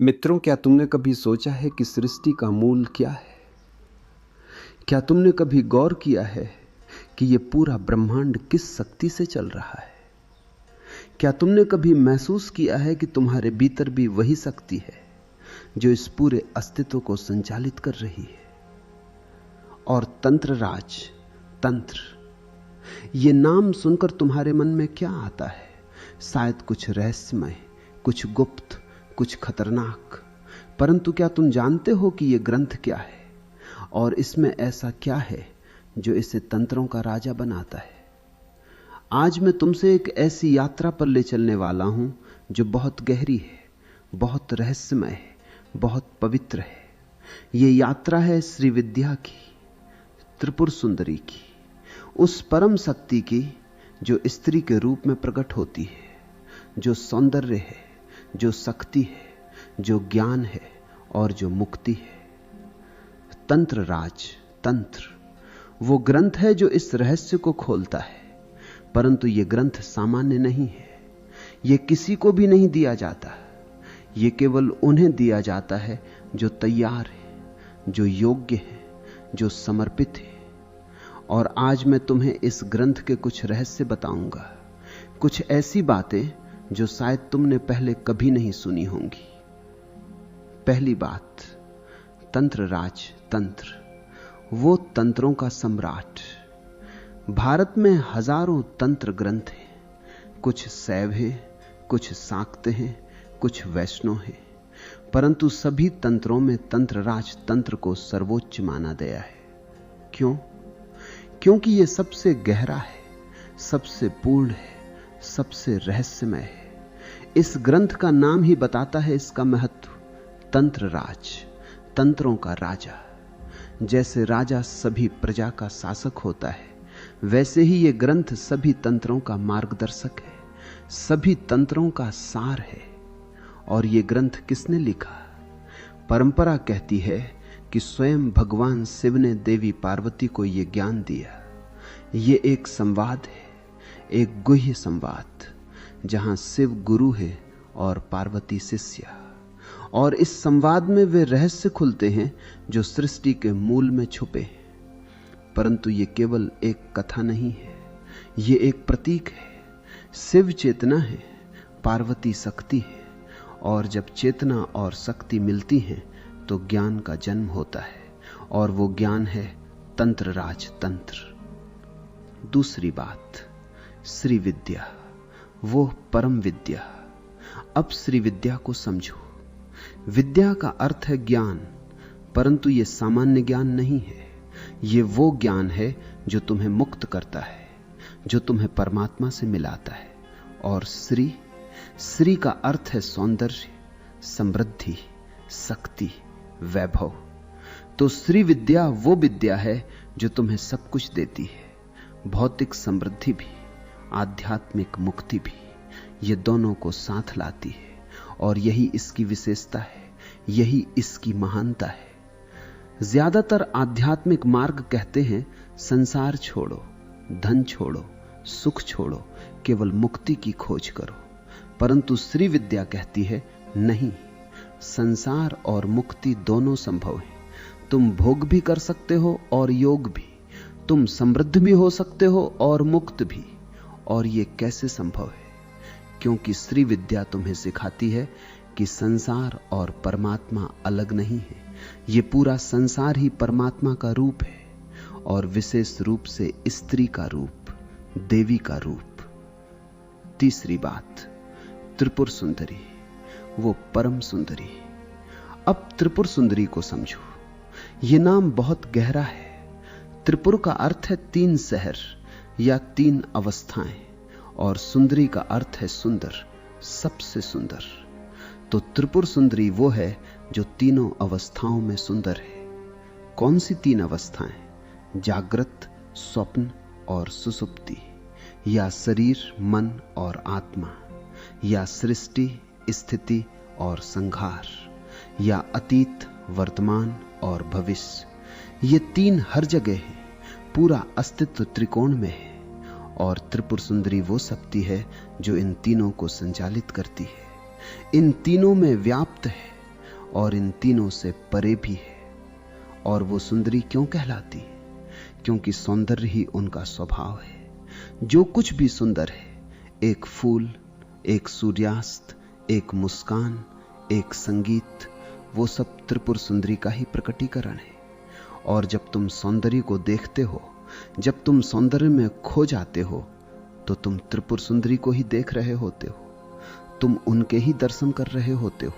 मित्रों, क्या तुमने कभी सोचा है कि सृष्टि का मूल क्या है? क्या तुमने कभी गौर किया है कि यह पूरा ब्रह्मांड किस शक्ति से चल रहा है? क्या तुमने कभी महसूस किया है कि तुम्हारे भीतर भी वही शक्ति है जो इस पूरे अस्तित्व को संचालित कर रही है? और तंत्र राज, तंत्र, ये नाम सुनकर तुम्हारे मन में क्या आता है? शायद कुछ रहस्यमय, कुछ गुप्त, कुछ खतरनाक। परंतु क्या तुम जानते हो कि यह ग्रंथ क्या है और इसमें ऐसा क्या है जो इसे तंत्रों का राजा बनाता है? आज मैं तुमसे एक ऐसी यात्रा पर ले चलने वाला हूं जो बहुत गहरी है, बहुत रहस्यमय है, बहुत पवित्र है। यह यात्रा है श्री विद्या की, त्रिपुर सुंदरी की, उस परम शक्ति की जो स्त्री के रूप में प्रकट होती है, जो सौंदर्य है, जो शक्ति है, जो ज्ञान है और जो मुक्ति है। तंत्र राज, तंत्र, वो ग्रंथ है जो इस रहस्य को खोलता है। परंतु यह ग्रंथ सामान्य नहीं है, यह किसी को भी नहीं दिया जाता। यह केवल उन्हें दिया जाता है जो तैयार है, जो योग्य है, जो समर्पित है। और आज मैं तुम्हें इस ग्रंथ के कुछ रहस्य बताऊंगा, कुछ ऐसी बातें जो शायद तुमने पहले कभी नहीं सुनी होंगी। पहली बात, तंत्र राज, तंत्र, वो तंत्रों का सम्राट। भारत में हजारों तंत्र ग्रंथ हैं, कुछ शैव हैं, कुछ शाक्त हैं, कुछ वैष्णव हैं, परंतु सभी तंत्रों में तंत्र राज तंत्र को सर्वोच्च माना गया है। क्यों? क्योंकि यह सबसे गहरा है, सबसे पूर्ण है, सबसे रहस्यमय है। इस ग्रंथ का नाम ही बताता है इसका महत्व। तंत्र राज, तंत्रों का राजा। जैसे राजा सभी प्रजा का शासक होता है, वैसे ही यह ग्रंथ सभी तंत्रों का मार्गदर्शक है, सभी तंत्रों का सार है। और यह ग्रंथ किसने लिखा? परंपरा कहती है कि स्वयं भगवान शिव ने देवी पार्वती को यह ज्ञान दिया। यह एक संवाद है, एक गुह्य संवाद, जहां शिव गुरु है और पार्वती शिष्या। और इस संवाद में वे रहस्य खुलते हैं जो सृष्टि के मूल में छुपे हैं। परंतु यह केवल एक कथा नहीं है, यह एक प्रतीक है। शिव चेतना है, पार्वती शक्ति है, और जब चेतना और शक्ति मिलती हैं तो ज्ञान का जन्म होता है, और वो ज्ञान है तंत्र राज, तंत्र। दूसरी बात, श्री विद्या, वो परम विद्या। अब श्री विद्या को समझो। विद्या का अर्थ है ज्ञान, परंतु यह सामान्य ज्ञान नहीं है। यह वो ज्ञान है जो तुम्हें मुक्त करता है, जो तुम्हें परमात्मा से मिलाता है। और श्री, श्री का अर्थ है सौंदर्य, समृद्धि, शक्ति, वैभव। तो श्री विद्या वो विद्या है जो तुम्हें सब कुछ देती है, भौतिक समृद्धि भी, आध्यात्मिक मुक्ति भी। ये दोनों को साथ लाती है, और यही इसकी विशेषता है, यही इसकी महानता है। ज्यादातर आध्यात्मिक मार्ग कहते हैं संसार छोड़ो, धन छोड़ो, सुख छोड़ो, केवल मुक्ति की खोज करो। परंतु श्री विद्या कहती है नहीं, संसार और मुक्ति दोनों संभव है। तुम भोग भी कर सकते हो और योग भी, तुम समृद्ध भी हो सकते हो और मुक्त भी। और यह कैसे संभव है? क्योंकि श्री विद्या तुम्हें सिखाती है कि संसार और परमात्मा अलग नहीं है। यह पूरा संसार ही परमात्मा का रूप है, और विशेष रूप से स्त्री का रूप, देवी का रूप। तीसरी बात, त्रिपुर सुंदरी, वो परम सुंदरी। अब त्रिपुर सुंदरी को समझो। यह नाम बहुत गहरा है। त्रिपुर का अर्थ है 3 शहर या 3 अवस्थाएं, और सुंदरी का अर्थ है सुंदर, सबसे सुंदर। तो त्रिपुर सुंदरी वो है जो तीनों अवस्थाओं में सुंदर है। कौन सी 3 अवस्थाएं? जागृत, स्वप्न और सुसुप्ति, या शरीर, मन और आत्मा, या सृष्टि, स्थिति और संहार, या अतीत, वर्तमान और भविष्य। ये 3 हर जगह है, पूरा अस्तित्व त्रिकोण में है। और त्रिपुर सुंदरी वो शक्ति है जो इन तीनों को संचालित करती है, इन तीनों में व्याप्त है, और इन तीनों से परे भी है। और वो सुंदरी क्यों कहलाती है? क्योंकि सौंदर्य ही उनका स्वभाव है। जो कुछ भी सुंदर है, एक फूल, एक सूर्यास्त, एक मुस्कान, एक संगीत, वो सब त्रिपुर सुंदरी का ही प्रकटीकरण है। और जब तुम सौंदर्य को देखते हो, जब तुम सौंदर्य में खो जाते हो, तो तुम त्रिपुर सुंदरी को ही देख रहे होते हो। तुम उनके ही दर्शन कर रहे होते हो,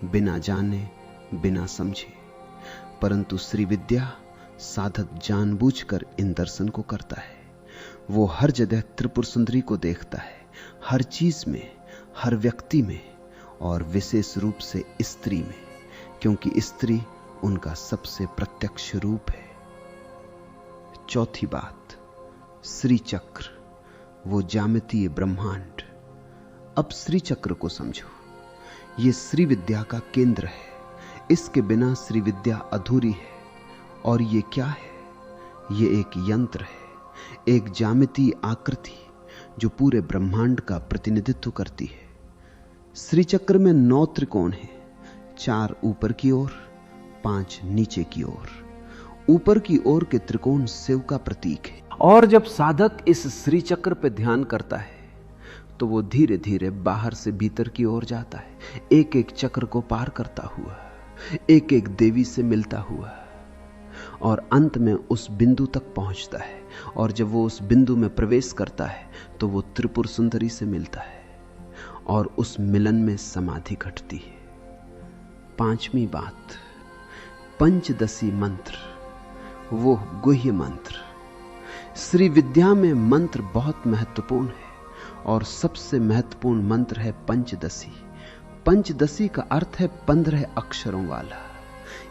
बिना जाने, बिना समझे। परंतु श्री विद्या साधक जानबूझकर इन दर्शन को करता है। वो हर जगह त्रिपुर सुंदरी को देखता है, हर चीज में, हर व्यक्ति में, और विशेष रूप से स्त्री में, क्योंकि स्त्री उनका सबसे प्रत्यक्ष रूप है। चौथी बात, श्री चक्र, वो ज्यामितीय ब्रह्मांड। अब श्री चक्र को समझो। ये श्री विद्या का केंद्र है। इसके बिना श्री विद्या अधूरी है। और ये क्या है? ये एक यंत्र है, एक ज्यामितीय आकृति जो पूरे ब्रह्मांड का प्रतिनिधित्व करती है। श्री चक्र में 9 त्रिकोण हैं, 4 ऊपर की ओर, 5 नीचे की ओर। ऊपर की ओर के त्रिकोण शिव का प्रतीक है। और जब साधक इस श्री चक्र पर ध्यान करता है तो वो धीरे धीरे बाहर से भीतर की ओर जाता है, एक एक चक्र को पार करता हुआ, एक एक देवी से मिलता हुआ, और अंत में उस बिंदु तक पहुंचता है। और जब वो उस बिंदु में प्रवेश करता है तो वो त्रिपुर सुंदरी से मिलता है और उस मिलन में समाधि घटती है। 5वीं बात, पंचदशी मंत्र, वो गुह्य मंत्र। श्री विद्या में मंत्र बहुत महत्वपूर्ण है और सबसे महत्वपूर्ण मंत्र है पंचदशी। पंचदशी का अर्थ है 15 अक्षरों वाला।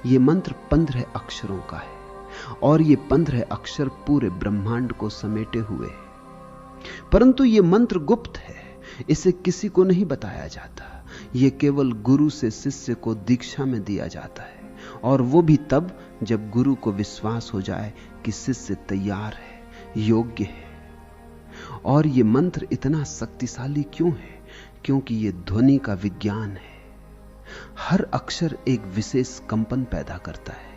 ये मंत्र 15 अक्षरों का है और ये 15 अक्षर पूरे ब्रह्मांड को समेटे हुए हैं। परंतु ये मंत्र गुप्त है, इसे किसी को नहीं बताया जाता। ये केवल गुरु से शिष्य को दीक्षा में दिया जाता है, और वो भी तब जब गुरु को विश्वास हो जाए कि शिष्य तैयार है, योग्य है। और ये मंत्र इतना शक्तिशाली क्यों है? क्योंकि ये ध्वनि का विज्ञान है। हर अक्षर एक विशेष कंपन पैदा करता है,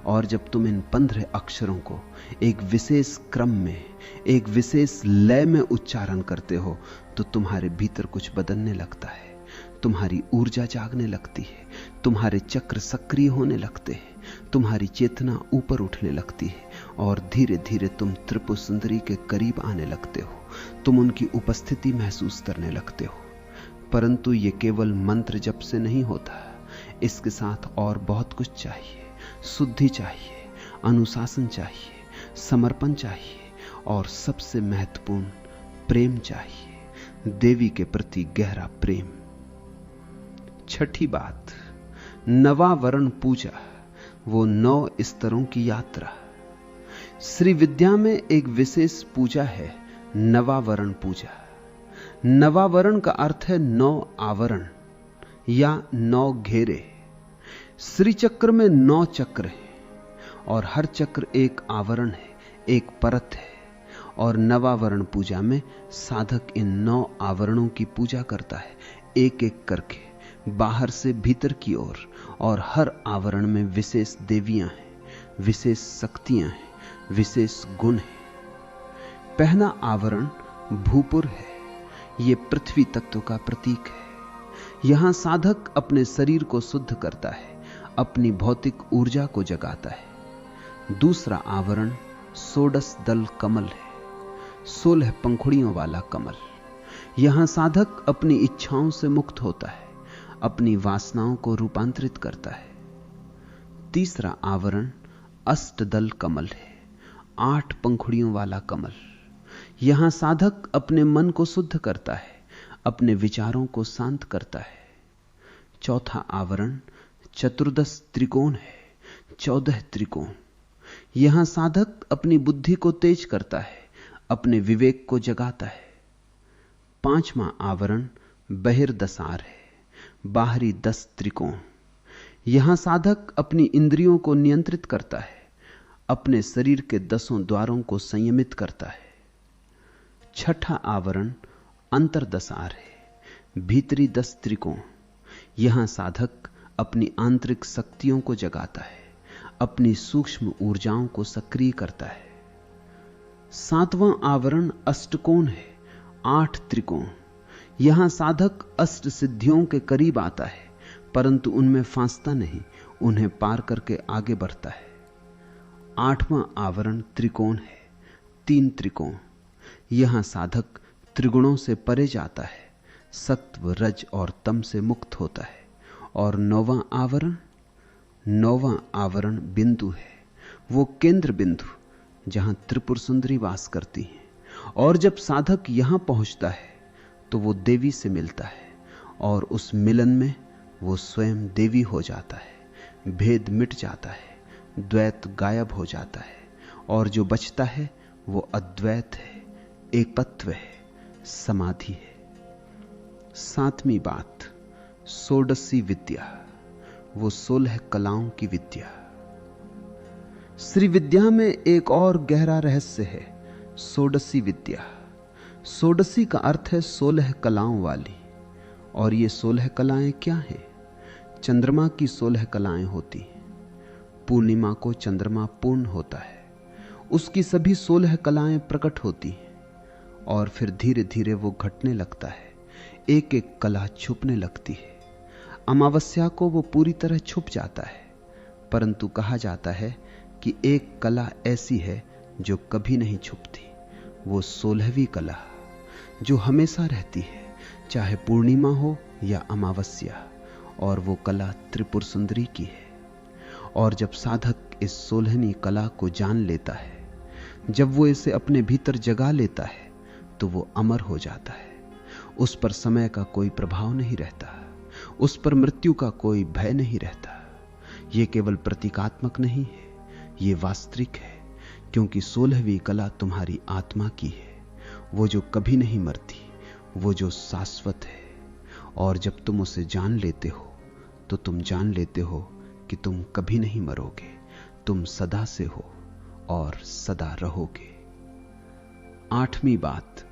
और जब तुम इन 15 अक्षरों को एक विशेष क्रम में, एक विशेष लय में उच्चारण करते हो तो तुम्हारे भीतर कुछ बदलने लगता है। तुम्हारी ऊर्जा जागने लगती है, तुम्हारे चक्र सक्रिय होने लगते हैं, तुम्हारी चेतना ऊपर उठने लगती है, और धीरे धीरे तुम त्रिपुर सुंदरी के करीब आने लगते हो। तुम उनकी उपस्थिति महसूस करने लगते हो। परंतु ये केवल मंत्र जप से नहीं होता, इसके साथ और बहुत कुछ चाहिए। शुद्धि चाहिए, अनुशासन चाहिए, समर्पण चाहिए, और सबसे महत्वपूर्ण प्रेम चाहिए, देवी के प्रति गहरा प्रेम। 6ठी बात, नवावरण पूजा, वो 9 स्तरों की यात्रा। श्री विद्या में एक विशेष पूजा है, नवावरण पूजा। नवावरण का अर्थ है 9 आवरण या 9 घेरे। श्री चक्र में 9 चक्र हैं और हर चक्र एक आवरण है, एक परत है। और नवावरण पूजा में साधक इन 9 आवरणों की पूजा करता है, एक एक करके, बाहर से भीतर की ओर। और हर आवरण में विशेष देवियां हैं, विशेष शक्तियां हैं, विशेष गुण हैं। पहला आवरण भूपुर है। यह पृथ्वी तत्व का प्रतीक है। यहां साधक अपने शरीर को शुद्ध करता है, अपनी भौतिक ऊर्जा को जगाता है। दूसरा आवरण षोडश दल कमल है, 16 पंखुड़ियों वाला कमल। यहां साधक अपनी इच्छाओं से मुक्त होता है, अपनी वासनाओं को रूपांतरित करता है। तीसरा आवरण अष्टदल कमल है, 8 पंखुड़ियों वाला कमल। यहां साधक अपने मन को शुद्ध करता है, अपने विचारों को शांत करता है। चौथा आवरण चतुर्दश त्रिकोण है, 14 त्रिकोण। यहां साधक अपनी बुद्धि को तेज करता है, अपने विवेक को जगाता है। 5वां आवरण बहिर्दशार है, बाहरी 10 त्रिकोण। यहां साधक अपनी इंद्रियों को नियंत्रित करता है, अपने शरीर के 10 द्वारों को संयमित करता है। 6ठा आवरण अंतर्दशार है, भीतरी 10 त्रिकोण। यहां साधक अपनी आंतरिक शक्तियों को जगाता है, अपनी सूक्ष्म ऊर्जाओं को सक्रिय करता है। 7वां आवरण अष्टकोण है, 8 त्रिकोण। यहां साधक अष्ट सिद्धियों के करीब आता है, परंतु उनमें फांसता नहीं, उन्हें पार करके आगे बढ़ता है। 8वां आवरण त्रिकोण है, 3 त्रिकोण। यहां साधक त्रिगुणों से परे जाता है, सत्व, रज और तम से मुक्त होता है। और 9वां आवरण बिंदु है, वो केंद्र बिंदु जहां त्रिपुर सुंदरी वास करती है। और जब साधक यहां पहुंचता है तो वो देवी से मिलता है, और उस मिलन में वो स्वयं देवी हो जाता है। भेद मिट जाता है, द्वैत गायब हो जाता है, और जो बचता है वो अद्वैत है, एकत्व है, समाधि है। 7वीं बात, षोडशी विद्या, वो 16 कलाओं की विद्या। श्री विद्या में एक और गहरा रहस्य है, षोडशी विद्या। षोडशी का अर्थ है 16 कलाओं वाली। और ये 16 कलाएं क्या हैं? चंद्रमा की 16 कलाएं होती हैं। पूर्णिमा को चंद्रमा पूर्ण होता है, उसकी सभी 16 कलाएं प्रकट होती हैं, और फिर धीरे धीरे वो घटने लगता है, एक एक कला छुपने लगती है। अमावस्या को वो पूरी तरह छुप जाता है, परंतु कहा जाता है कि एक कला ऐसी है जो कभी नहीं छुपती, वो 16वीं कला जो हमेशा रहती है, चाहे पूर्णिमा हो या अमावस्या, और वो कला त्रिपुर सुंदरी की है। और जब साधक इस 16वीं कला को जान लेता है, जब वो इसे अपने भीतर जगा लेता है, तो वो अमर हो जाता है। उस पर समय का कोई प्रभाव नहीं रहता, उस पर मृत्यु का कोई भय नहीं रहता। ये केवल प्रतीकात्मक नहीं है, ये वास्तविक है, क्योंकि 16वीं कला तुम्हारी आत्मा की है, वो जो कभी नहीं मरती, वो जो शाश्वत है। और जब तुम उसे जान लेते हो तो तुम जान लेते हो कि तुम कभी नहीं मरोगे, तुम सदा से हो और सदा रहोगे। 8वीं बात,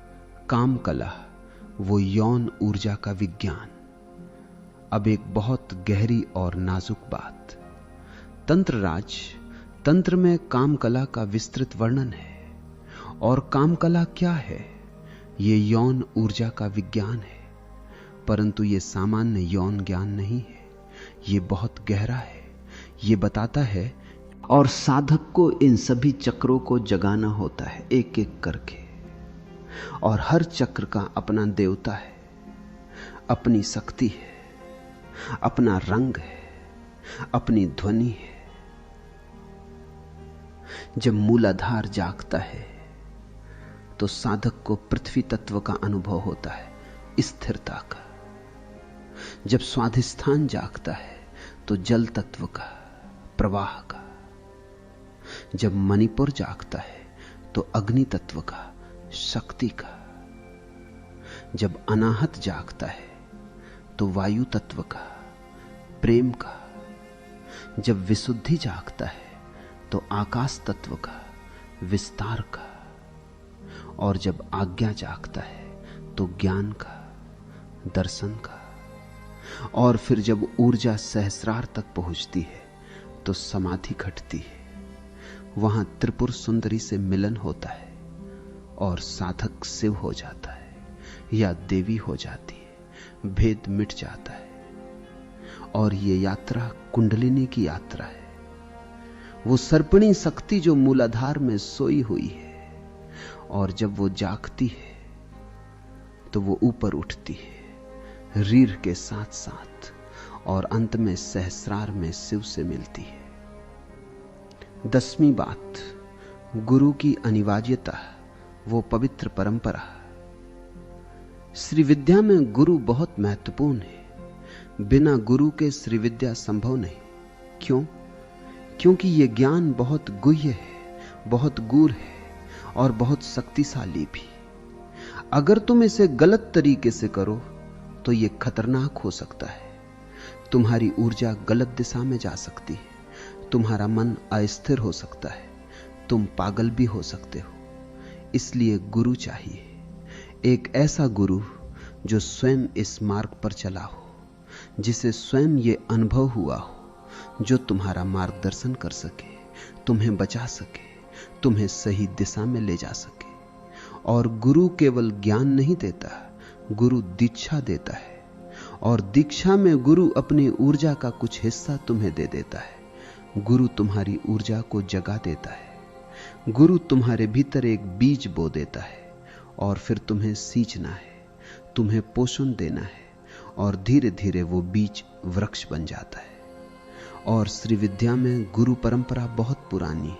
काम कला, वो यौन ऊर्जा का विज्ञान। अब एक बहुत गहरी और नाजुक बात, तंत्रराज, तंत्र में काम कला का विस्तृत वर्णन है। और काम कला क्या है? ये यौन ऊर्जा का विज्ञान है, परंतु ये सामान्य यौन ज्ञान नहीं है, ये बहुत गहरा है। ये बताता है, और साधक को इन सभी चक्रों को जगाना होता है एक एक करके। और हर चक्र का अपना देवता है, अपनी शक्ति है, अपना रंग है, अपनी ध्वनि है। जब मूलाधार जागता है तो साधक को पृथ्वी तत्व का अनुभव होता है, स्थिरता का। जब स्वाधिष्ठान जागता है तो जल तत्व का, प्रवाह का। जब मणिपुर जागता है तो अग्नि तत्व का, शक्ति का। जब अनाहत जागता है तो वायु तत्व का, प्रेम का। जब विशुद्धि जागता है तो आकाश तत्व का, विस्तार का। और जब आज्ञा जागता है तो ज्ञान का, दर्शन का। और फिर जब ऊर्जा सहस्रार तक पहुंचती है तो समाधि घटती है। वहां त्रिपुर सुंदरी से मिलन होता है और साधक शिव हो जाता है या देवी हो जाती है, भेद मिट जाता है। और ये यात्रा कुंडलिनी की यात्रा है, वो सर्पणी शक्ति जो मूलाधार में सोई हुई है। और जब वो जागती है तो वो ऊपर उठती है रीढ़ के साथ साथ, और अंत में सहस्रार में शिव से मिलती है। 10वीं बात, गुरु की अनिवार्यता, वो पवित्र परंपरा। श्री विद्या में गुरु बहुत महत्वपूर्ण है। बिना गुरु के श्री विद्या संभव नहीं। क्यों? क्योंकि यह ज्ञान बहुत गुह्य है, बहुत गूढ़ है और बहुत शक्तिशाली भी। अगर तुम इसे गलत तरीके से करो तो यह खतरनाक हो सकता है। तुम्हारी ऊर्जा गलत दिशा में जा सकती है, तुम्हारा मन अस्थिर हो सकता है, तुम पागल भी हो सकते हो। इसलिए गुरु चाहिए, एक ऐसा गुरु जो स्वयं इस मार्ग पर चला हो, जिसे स्वयं ये अनुभव हुआ हो, जो तुम्हारा मार्गदर्शन कर सके, तुम्हें बचा सके, तुम्हें सही दिशा में ले जा सके। और गुरु केवल ज्ञान नहीं देता, गुरु दीक्षा देता है, और दीक्षा में गुरु अपनी ऊर्जा का कुछ हिस्सा तुम्हें दे देता है। गुरु तुम्हारी ऊर्जा को जगा देता है। गुरु तुम्हारे भीतर एक बीज बो देता है, और फिर तुम्हें सींचना है, तुम्हें पोषण देना है, और धीरे धीरे वो बीज वृक्ष बन जाता है। और श्री विद्या में गुरु परंपरा बहुत पुरानी है,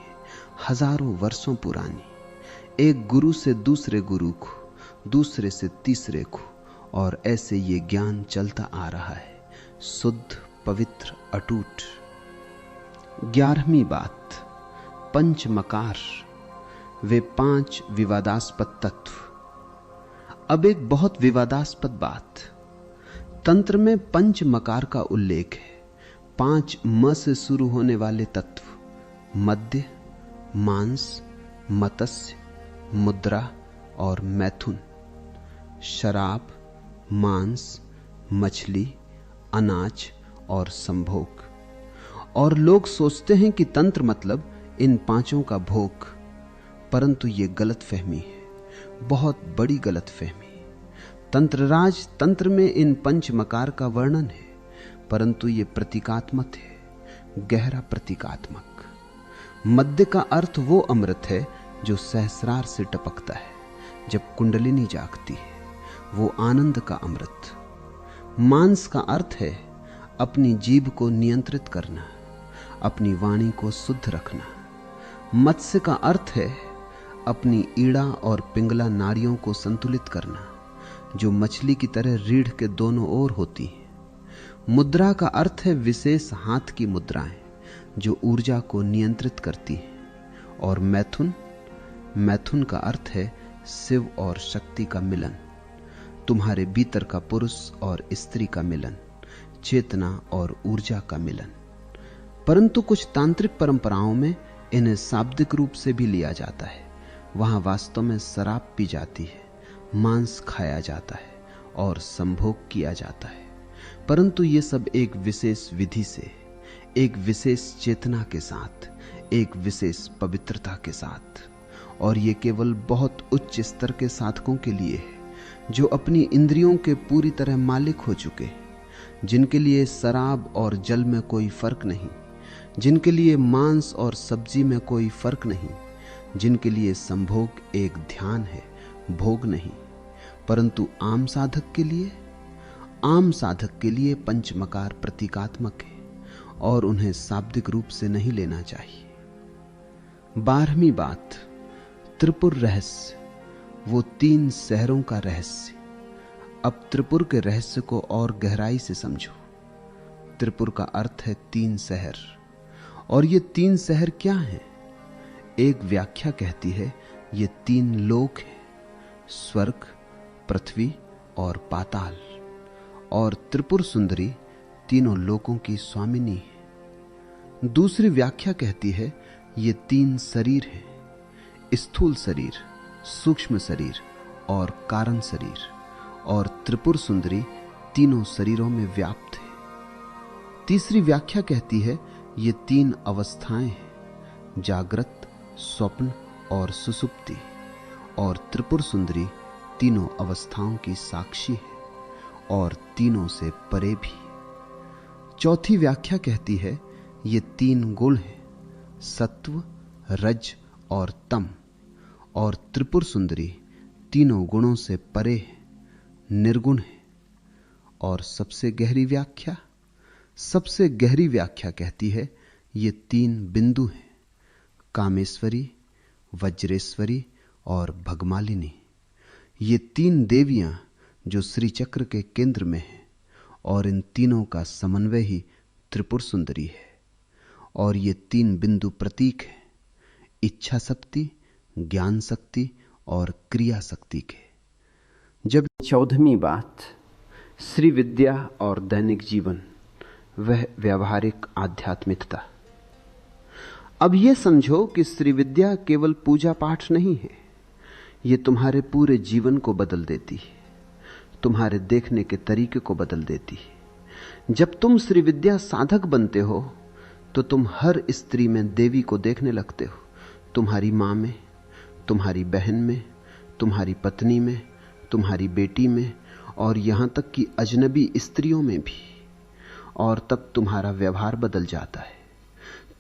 हजारों वर्षों पुरानी। एक गुरु से दूसरे गुरु को, दूसरे से तीसरे को, और ऐसे ये ज्ञान चलता आ रहा है, शुद्ध, पवित्र, अटूट। 11वीं बात, पंच मकार, वे 5 विवादास्पद तत्व। अब एक बहुत विवादास्पद बात, तंत्र में पंच मकार का उल्लेख है। 5 म से शुरू होने वाले तत्व, मध्य, मांस, मत्स्य, मुद्रा और मैथुन। शराब, मांस, मछली, अनाज और संभोग। और लोग सोचते हैं कि तंत्र मतलब इन 5 का भोग, परंतु यह गलतफहमी है, बहुत बड़ी गलतफहमी। तंत्रराज तंत्र में इन पंच मकार का वर्णन है, परंतु यह प्रतीकात्मक है, गहरा प्रतीकात्मक। मध्य का अर्थ वो अमृत है जो सहस्रार से टपकता है जब कुंडलिनी जागती है, वो आनंद का अमृत। मांस का अर्थ है अपनी जीभ को नियंत्रित करना, अपनी वाणी को शुद्ध रखना। मत्स्य का अर्थ है अपनी ईड़ा और पिंगला नाड़ियों को संतुलित करना, जो मछली की तरह रीढ़ के दोनों ओर होती है। मुद्रा का अर्थ है विशेष हाथ की मुद्राएं, जो ऊर्जा को नियंत्रित करती है। और मैथुन का अर्थ है शिव और शक्ति का मिलन, तुम्हारे भीतर का पुरुष और स्त्री का मिलन, चेतना और ऊर्जा का मिलन। परंतु कुछ तांत्रिक परंपराओं में इन्हें शाब्दिक रूप से भी लिया जाता है। वहां वास्तव में शराब पी जाती है, मांस खाया जाता है और संभोग किया जाता है, परंतु ये सब एक विशेष विधि से, एक विशेष चेतना के साथ, एक विशेष पवित्रता के साथ। और ये केवल बहुत उच्च स्तर के साधकों के लिए है, जो अपनी इंद्रियों के पूरी तरह मालिक हो चुके, जिनके लिए शराब और जल में कोई फर्क नहीं, जिनके लिए मांस और सब्जी में कोई फर्क नहीं, जिनके लिए संभोग एक ध्यान है, भोग नहीं। परंतु आम साधक के लिए पंचमकार प्रतीकात्मक है और उन्हें शाब्दिक रूप से नहीं लेना चाहिए। 12वीं बात, त्रिपुर रहस्य, वो 3 शहरों का रहस्य। अब त्रिपुर के रहस्य को और गहराई से समझो। त्रिपुर का अर्थ है 3 शहर, और ये 3 शहर क्या हैं? एक व्याख्या कहती है ये 3 लोक हैं, स्वर्ग, पृथ्वी और पाताल। और त्रिपुर सुंदरी तीनों लोकों की स्वामिनी है। दूसरी व्याख्या कहती है ये 3 शरीर हैं, स्थूल शरीर, सूक्ष्म शरीर और कारण शरीर, और त्रिपुर सुंदरी तीनों शरीरों में व्याप्त है। तीसरी व्याख्या कहती है ये 3 अवस्थाएं हैं, जागृत, स्वप्न और सुसुप्ति, और त्रिपुर सुंदरी तीनों अवस्थाओं की साक्षी है और तीनों से परे भी। चौथी व्याख्या कहती है ये 3 गुण हैं, सत्व, रज और तम, और त्रिपुर सुंदरी तीनों गुणों से परे है, निर्गुण है। और सबसे गहरी व्याख्या कहती है ये 3 बिंदु हैं, कामेश्वरी, वज्रेश्वरी और भगमालिनी। ये 3 देवियां जो श्री चक्र के केंद्र में हैं, और इन तीनों का समन्वय ही त्रिपुर सुंदरी है। और ये 3 बिंदु प्रतीक हैं इच्छा शक्ति, ज्ञान शक्ति और क्रिया शक्ति के। जब 14वीं बात, श्री विद्या और दैनिक जीवन, वह व्यवहारिक आध्यात्मिकता। अब यह समझो कि श्री विद्या केवल पूजा पाठ नहीं है, यह तुम्हारे पूरे जीवन को बदल देती है, तुम्हारे देखने के तरीके को बदल देती है। जब तुम श्री विद्या साधक बनते हो तो तुम हर स्त्री में देवी को देखने लगते हो। तुम्हारी मां में, तुम्हारी बहन में, तुम्हारी पत्नी में, तुम्हारी बेटी में, और यहां तक कि अजनबी स्त्रियों में भी। और तब तुम्हारा व्यवहार बदल जाता है।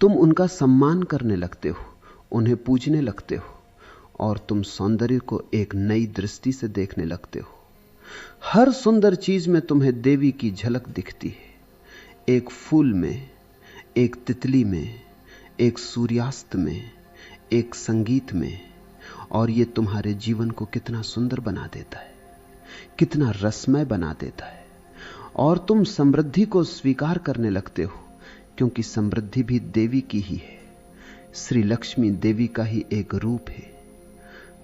तुम उनका सम्मान करने लगते हो, उन्हें पूजने लगते हो, और तुम सौंदर्य को एक नई दृष्टि से देखने लगते हो। हर सुंदर चीज में तुम्हें देवी की झलक दिखती है। एक फूल में, एक तितली में, एक सूर्यास्त में, एक संगीत में। और यह तुम्हारे जीवन को कितना सुंदर बना देता है, कितना रसमय बना देता है। और तुम समृद्धि को स्वीकार करने लगते हो, क्योंकि समृद्धि भी देवी की ही है। श्री लक्ष्मी देवी का ही एक रूप है।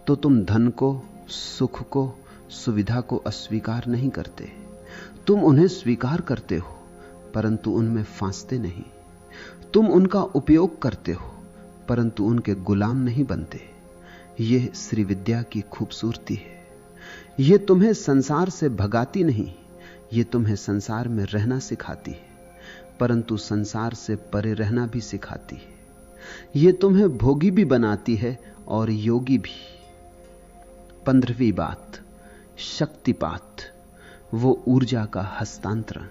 तो तुम धन को, सुख को, सुविधा को अस्वीकार नहीं करते। तुम उन्हें स्वीकार करते हो, परंतु उनमें फांसते नहीं। तुम उनका उपयोग करते हो, परंतु उनके गुलाम नहीं बनते। यह श्री विद्या की खूबसूरती है। यह तुम्हें संसार से भगाती नहीं, यह तुम्हें संसार में रहना सिखाती है, परंतु संसार से परे रहना भी सिखाती है। यह तुम्हें भोगी भी बनाती है और योगी भी। 15वीं बात, शक्तिपात, वो ऊर्जा का हस्तांतरण।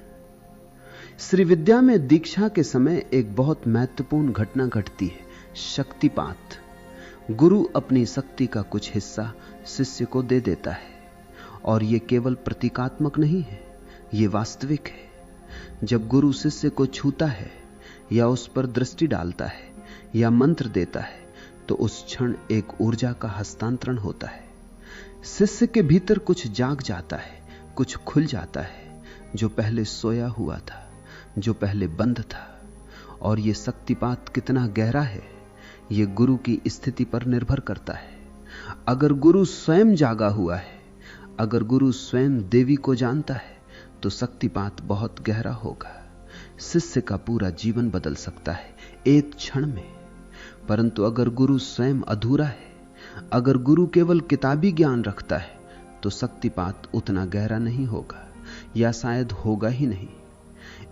श्री विद्या में दीक्षा के समय एक बहुत महत्वपूर्ण घटना घटती है, शक्तिपात। गुरु अपनी शक्ति का कुछ हिस्सा शिष्य को दे देता है, और यह केवल प्रतीकात्मक नहीं है, यह वास्तविक है। जब गुरु शिष्य को छूता है या उस पर दृष्टि डालता है या मंत्र देता है, तो उस क्षण एक ऊर्जा का हस्तांतरण होता है। शिष्य के भीतर कुछ जाग जाता है, कुछ खुल जाता है, जो पहले सोया हुआ था, जो पहले बंद था। और यह शक्तिपात कितना गहरा है, यह गुरु की स्थिति पर निर्भर करता है। अगर गुरु स्वयं जागा हुआ है, अगर गुरु स्वयं देवी को जानता है, तो शक्तिपात बहुत गहरा होगा। शिष्य का पूरा जीवन बदल सकता है एक क्षण में। परंतु अगर गुरु स्वयं अधूरा है, अगर गुरु केवल किताबी ज्ञान रखता है, तो शक्तिपात उतना गहरा नहीं होगा, या शायद होगा ही नहीं।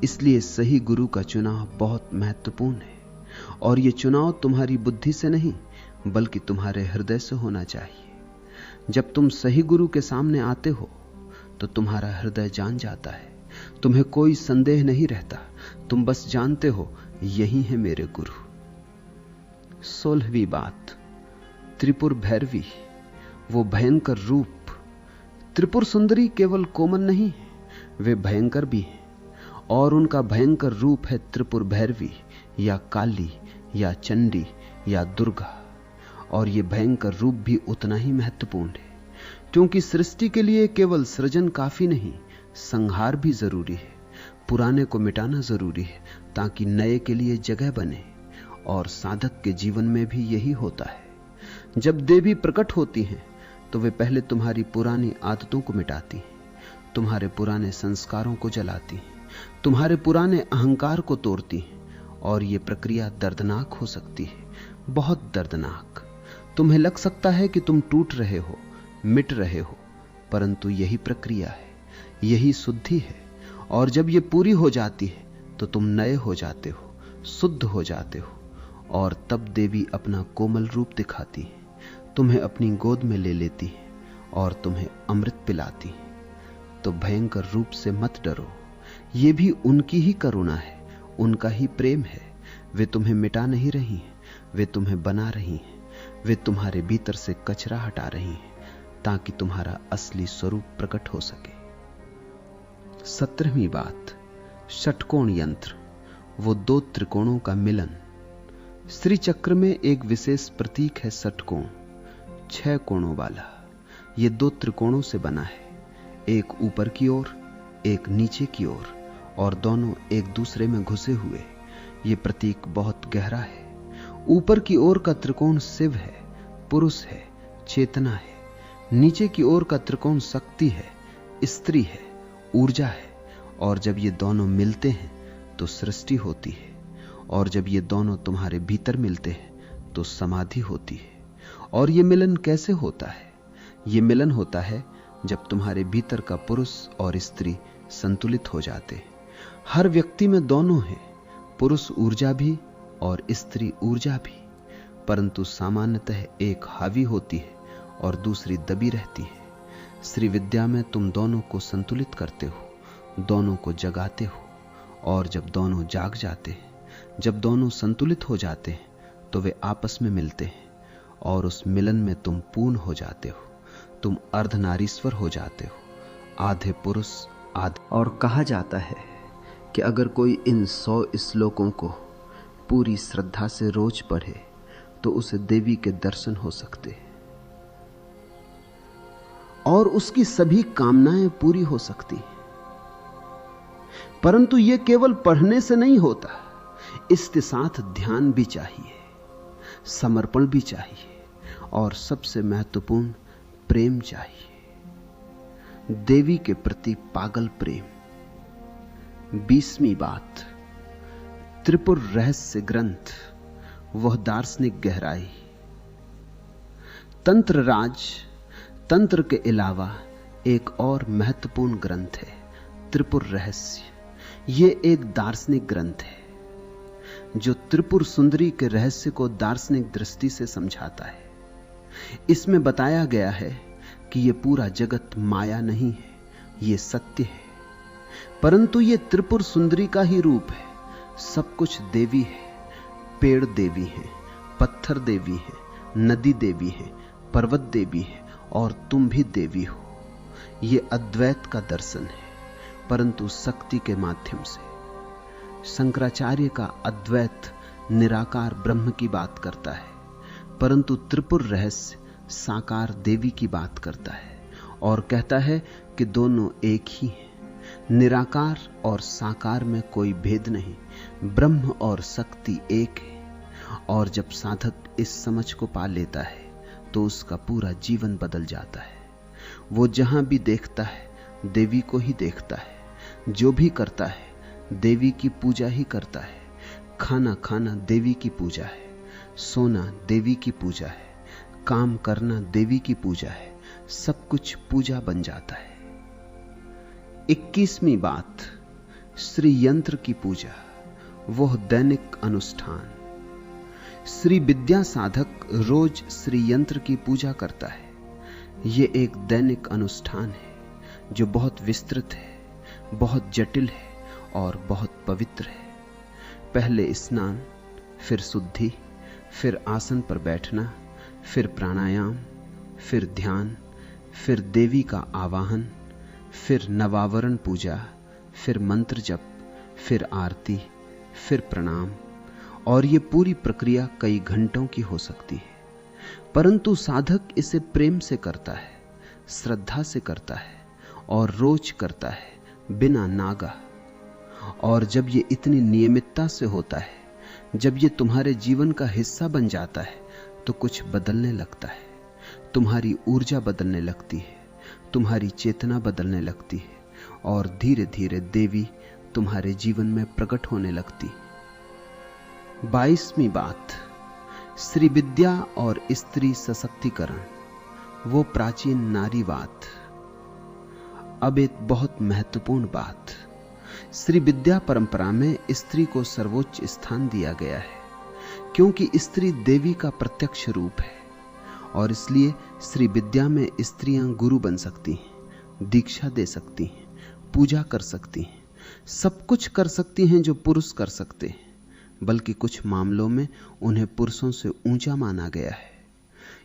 इसलिए सही गुरु का चुनाव बहुत महत्वपूर्ण है। और यह चुनाव तुम्हारी बुद्धि से नहीं, बल्कि तुम्हारे हृदय से होना चाहिए। जब तुम सही गुरु के सामने आते हो, तो तुम्हारा हृदय जान जाता है, तुम्हें कोई संदेह नहीं रहता। तुम बस जानते हो, यही है मेरे गुरु। 16वीं बात, त्रिपुर भैरवी, वो भयंकर रूप। त्रिपुर सुंदरी केवल कोमल नहीं है, वे भयंकर भी हैं। और उनका भयंकर रूप है त्रिपुर भैरवी, या काली, या चंडी, या दुर्गा। और यह भयंकर रूप भी उतना ही महत्वपूर्ण है, क्योंकि सृष्टि के लिए केवल सृजन काफी नहीं, संहार भी जरूरी है। पुराने को मिटाना जरूरी है, ताकि नए के लिए जगह बने। और साधक के जीवन में भी यही होता है। जब देवी प्रकट होती हैं, तो वे पहले तुम्हारी पुरानी आदतों को मिटाती हैं, तुम्हारे पुराने संस्कारों को जलाती हैं, तुम्हारे पुराने अहंकार को तोड़ती हैं। और यह प्रक्रिया दर्दनाक हो सकती है, बहुत दर्दनाक। तुम्हें लग सकता है कि तुम टूट रहे हो, मिट रहे हो, परंतु यही प्रक्रिया है, यही शुद्धि है। और जब यह पूरी हो जाती है, तो तुम नए हो जाते हो, शुद्ध हो जाते हो। और तब देवी अपना कोमल रूप दिखाती है, तुम्हें अपनी गोद में ले लेती है और तुम्हें अमृत पिलाती है। तो भयंकर रूप से मत डरो, यह भी उनकी ही करुणा है, उनका ही प्रेम है। वे तुम्हें मिटा नहीं रही हैं, वे तुम्हें बना रही हैं। वे तुम्हारे भीतर से कचरा हटा रही हैं, ताकि तुम्हारा असली स्वरूप प्रकट हो सके। 17वीं बात, षटकोण यंत्र, वो 2 त्रिकोणों का मिलन। श्री चक्र में एक विशेष प्रतीक है षटकोण, 6 कोणों वाला। यह 2 त्रिकोणों से बना है, एक ऊपर की ओर, एक नीचे की ओर, और दोनों एक दूसरे में घुसे हुए। यह प्रतीक बहुत गहरा है। ऊपर की ओर का त्रिकोण शिव है, पुरुष है, चेतना है। नीचे की ओर का त्रिकोण शक्ति है, स्त्री है, ऊर्जा है। और जब ये दोनों मिलते हैं तो सृष्टि होती है, और जब ये दोनों तुम्हारे भीतर मिलते हैं तो समाधि होती है। और ये मिलन कैसे होता है? ये मिलन होता है जब तुम्हारे भीतर का पुरुष और स्त्री संतुलित हो जाते हैं। हर व्यक्ति में दोनों है, पुरुष ऊर्जा भी और स्त्री ऊर्जा भी, परंतु सामान्यतः एक हावी होती है और दूसरी दबी रहती है। श्री विद्या में तुम दोनों को संतुलित करते हो, दोनों को जगाते हो, और जब दोनों जाग जाते हैं, जब दोनों संतुलित हो जाते हैं, तो वे आपस में मिलते हैं और उस मिलन में तुम पूर्ण हो जाते हो, तुम अर्धनारीश्वर हो जाते हो, आधे पुरुष आधे। और कहा जाता है कि अगर कोई इन 100 श्लोकों को पूरी श्रद्धा से रोज पढ़े तो उसे देवी के दर्शन हो सकते हैं और उसकी सभी कामनाएं पूरी हो सकती हैं। परंतु यह केवल पढ़ने से नहीं होता, इसके साथ ध्यान भी चाहिए, समर्पण भी चाहिए और सबसे महत्वपूर्ण प्रेम चाहिए, देवी के प्रति पागल प्रेम। 20वीं बात, त्रिपुर रहस्य ग्रंथ, वह दार्शनिक गहराई। तंत्र राज, तंत्र के अलावा एक और महत्वपूर्ण ग्रंथ है त्रिपुर रहस्य। यह एक दार्शनिक ग्रंथ है जो त्रिपुर सुंदरी के रहस्य को दार्शनिक दृष्टि से समझाता है। इसमें बताया गया है कि यह पूरा जगत माया नहीं है, यह सत्य है, परंतु यह त्रिपुर सुंदरी का ही रूप है। सब कुछ देवी है, पेड़ देवी है, पत्थर देवी है, नदी देवी है, पर्वत देवी है और तुम भी देवी हो। यह अद्वैत का दर्शन है, परंतु शक्ति के माध्यम से। शंकराचार्य का अद्वैत निराकार ब्रह्म की बात करता है, परंतु त्रिपुर रहस्य साकार देवी की बात करता है और कहता है कि दोनों एक ही हैं। निराकार और साकार में कोई भेद नहीं, ब्रह्म और शक्ति एक है। और जब साधक इस समझ को पा लेता है तो उसका पूरा जीवन बदल जाता है। वो जहां भी देखता है देवी को ही देखता है, जो भी करता है देवी की पूजा ही करता है। खाना खाना देवी की पूजा है, सोना देवी की पूजा है, काम करना देवी की पूजा है, सब कुछ पूजा बन जाता है। 21वीं बात, श्री यंत्र की पूजा, वह दैनिक अनुष्ठान। श्री विद्या साधक रोज श्री यंत्र की पूजा करता है। यह एक दैनिक अनुष्ठान है जो बहुत विस्तृत है, बहुत जटिल है और बहुत पवित्र है। पहले स्नान, फिर शुद्धि, फिर आसन पर बैठना, फिर प्राणायाम, फिर ध्यान, फिर देवी का आवाहन, फिर नवावरण पूजा, फिर मंत्र जप, फिर आरती, फिर प्रणाम। और यह पूरी प्रक्रिया कई घंटों की हो सकती है, परंतु साधक इसे प्रेम से करता है, श्रद्धा से करता है और रोज करता है, बिना नागा। और जब यह इतनी नियमितता से होता है, जब यह तुम्हारे जीवन का हिस्सा बन जाता है, तो कुछ बदलने लगता है। तुम्हारी ऊर्जा बदलने लगती है, तुम्हारी चेतना बदलने लगती है और धीरे धीरे देवी तुम्हारे जीवन में प्रकट होने लगती। 22वीं बात, श्री विद्या और स्त्री सशक्तिकरण, वो प्राचीन नारीवाद। अब एक बहुत महत्वपूर्ण बात, श्री विद्या परंपरा में स्त्री को सर्वोच्च स्थान दिया गया है, क्योंकि स्त्री देवी का प्रत्यक्ष रूप है और इसलिए श्री विद्या में स्त्रियां गुरु बन सकती हैं, दीक्षा दे सकती हैं, पूजा कर सकती हैं, सब कुछ कर सकती हैं जो पुरुष कर सकते हैं, बल्कि कुछ मामलों में उन्हें पुरुषों से ऊंचा माना गया है।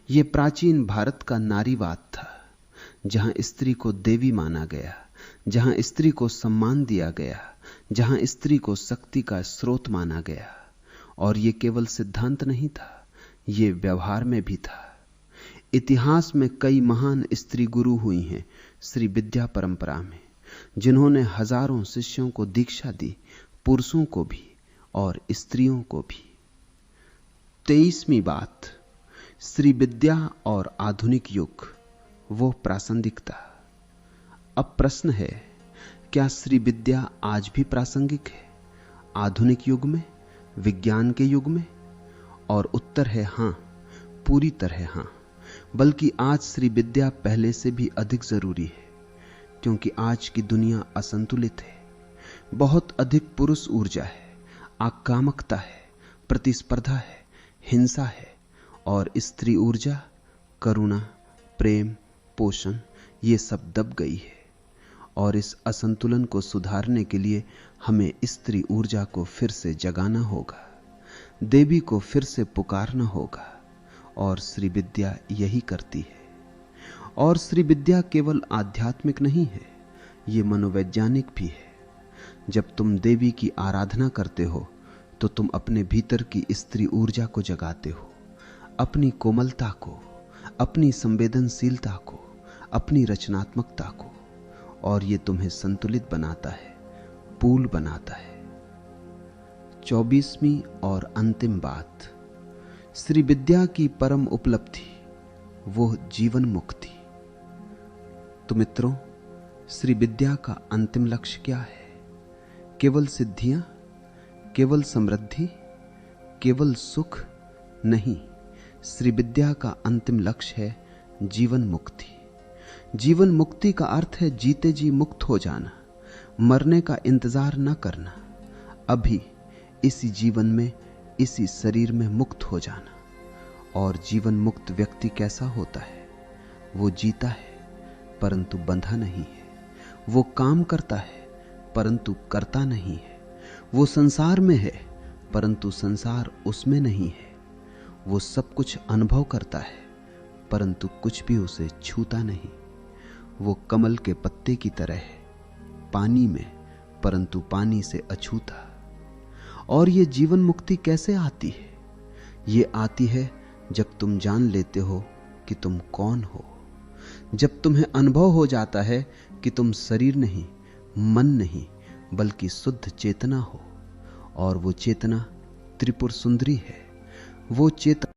यह प्राचीन भारत का नारीवाद था, जहां स्त्री को देवी माना गया, जहां स्त्री को सम्मान दिया गया, जहां स्त्री को शक्ति का स्रोत माना गया। और यह केवल सिद्धांत नहीं था, यह व्यवहार में भी था। इतिहास में कई महान स्त्री गुरु हुई हैं श्री विद्या परंपरा में, जिन्होंने हजारों शिष्यों को दीक्षा दी, पुरुषों को भी और स्त्रियों को भी। 23वीं बात, श्री विद्या और आधुनिक युग, वो प्रासंगिकता। अब प्रश्न है, क्या श्री विद्या आज भी प्रासंगिक है आधुनिक युग में, विज्ञान के युग में? और उत्तर है हां, पूरी तरह हां। बल्कि आज श्री विद्या पहले से भी अधिक जरूरी है, क्योंकि आज की दुनिया असंतुलित है। बहुत अधिक पुरुष ऊर्जा है, आक्रामकता है, प्रतिस्पर्धा है, हिंसा है। और स्त्री ऊर्जा, करुणा, प्रेम, पोषण, ये सब दब गई है। और इस असंतुलन को सुधारने के लिए हमें स्त्री ऊर्जा को फिर से जगाना होगा, देवी को फिर से पुकारना होगा। और श्री विद्या यही करती है। और श्री विद्या केवल आध्यात्मिक नहीं है, ये मनोवैज्ञानिक भी है। जब तुम देवी की आराधना करते हो तो तुम अपने भीतर की स्त्री ऊर्जा को जगाते हो, अपनी कोमलता को, अपनी संवेदनशीलता को, अपनी रचनात्मकता को। और ये तुम्हें संतुलित बनाता है, पूल बनाता है। 24वीं और अंतिम बात, श्री विद्या की परम उपलब्धि, वो जीवन मुक्ति। तो मित्रों, श्री विद्या का अंतिम लक्ष्य क्या है? केवल सिद्धियां, केवल समृद्धि, केवल सुख नहीं। श्री विद्या का अंतिम लक्ष्य है जीवन मुक्ति। जीवन मुक्ति का अर्थ है जीते जी मुक्त हो जाना, मरने का इंतजार न करना, अभी इसी जीवन में, इसी शरीर में मुक्त हो जाना। और जीवन मुक्त व्यक्ति कैसा होता है? वो जीता है परंतु बंधा नहीं है, वो काम करता है परंतु करता नहीं है, वो संसार में है परंतु संसार उसमें नहीं है, वो सब कुछ अनुभव करता है परंतु कुछ भी उसे छूता नहीं। वो कमल के पत्ते की तरह है, पानी में परंतु पानी से अछूता। और ये जीवन मुक्ति कैसे आती है? ये आती है जब तुम जान लेते हो कि तुम कौन हो, जब तुम्हें अनुभव हो जाता है कि तुम शरीर नहीं, मन नहीं, बल्कि शुद्ध चेतना हो। और वो चेतना त्रिपुर सुंदरी है। वो चेतना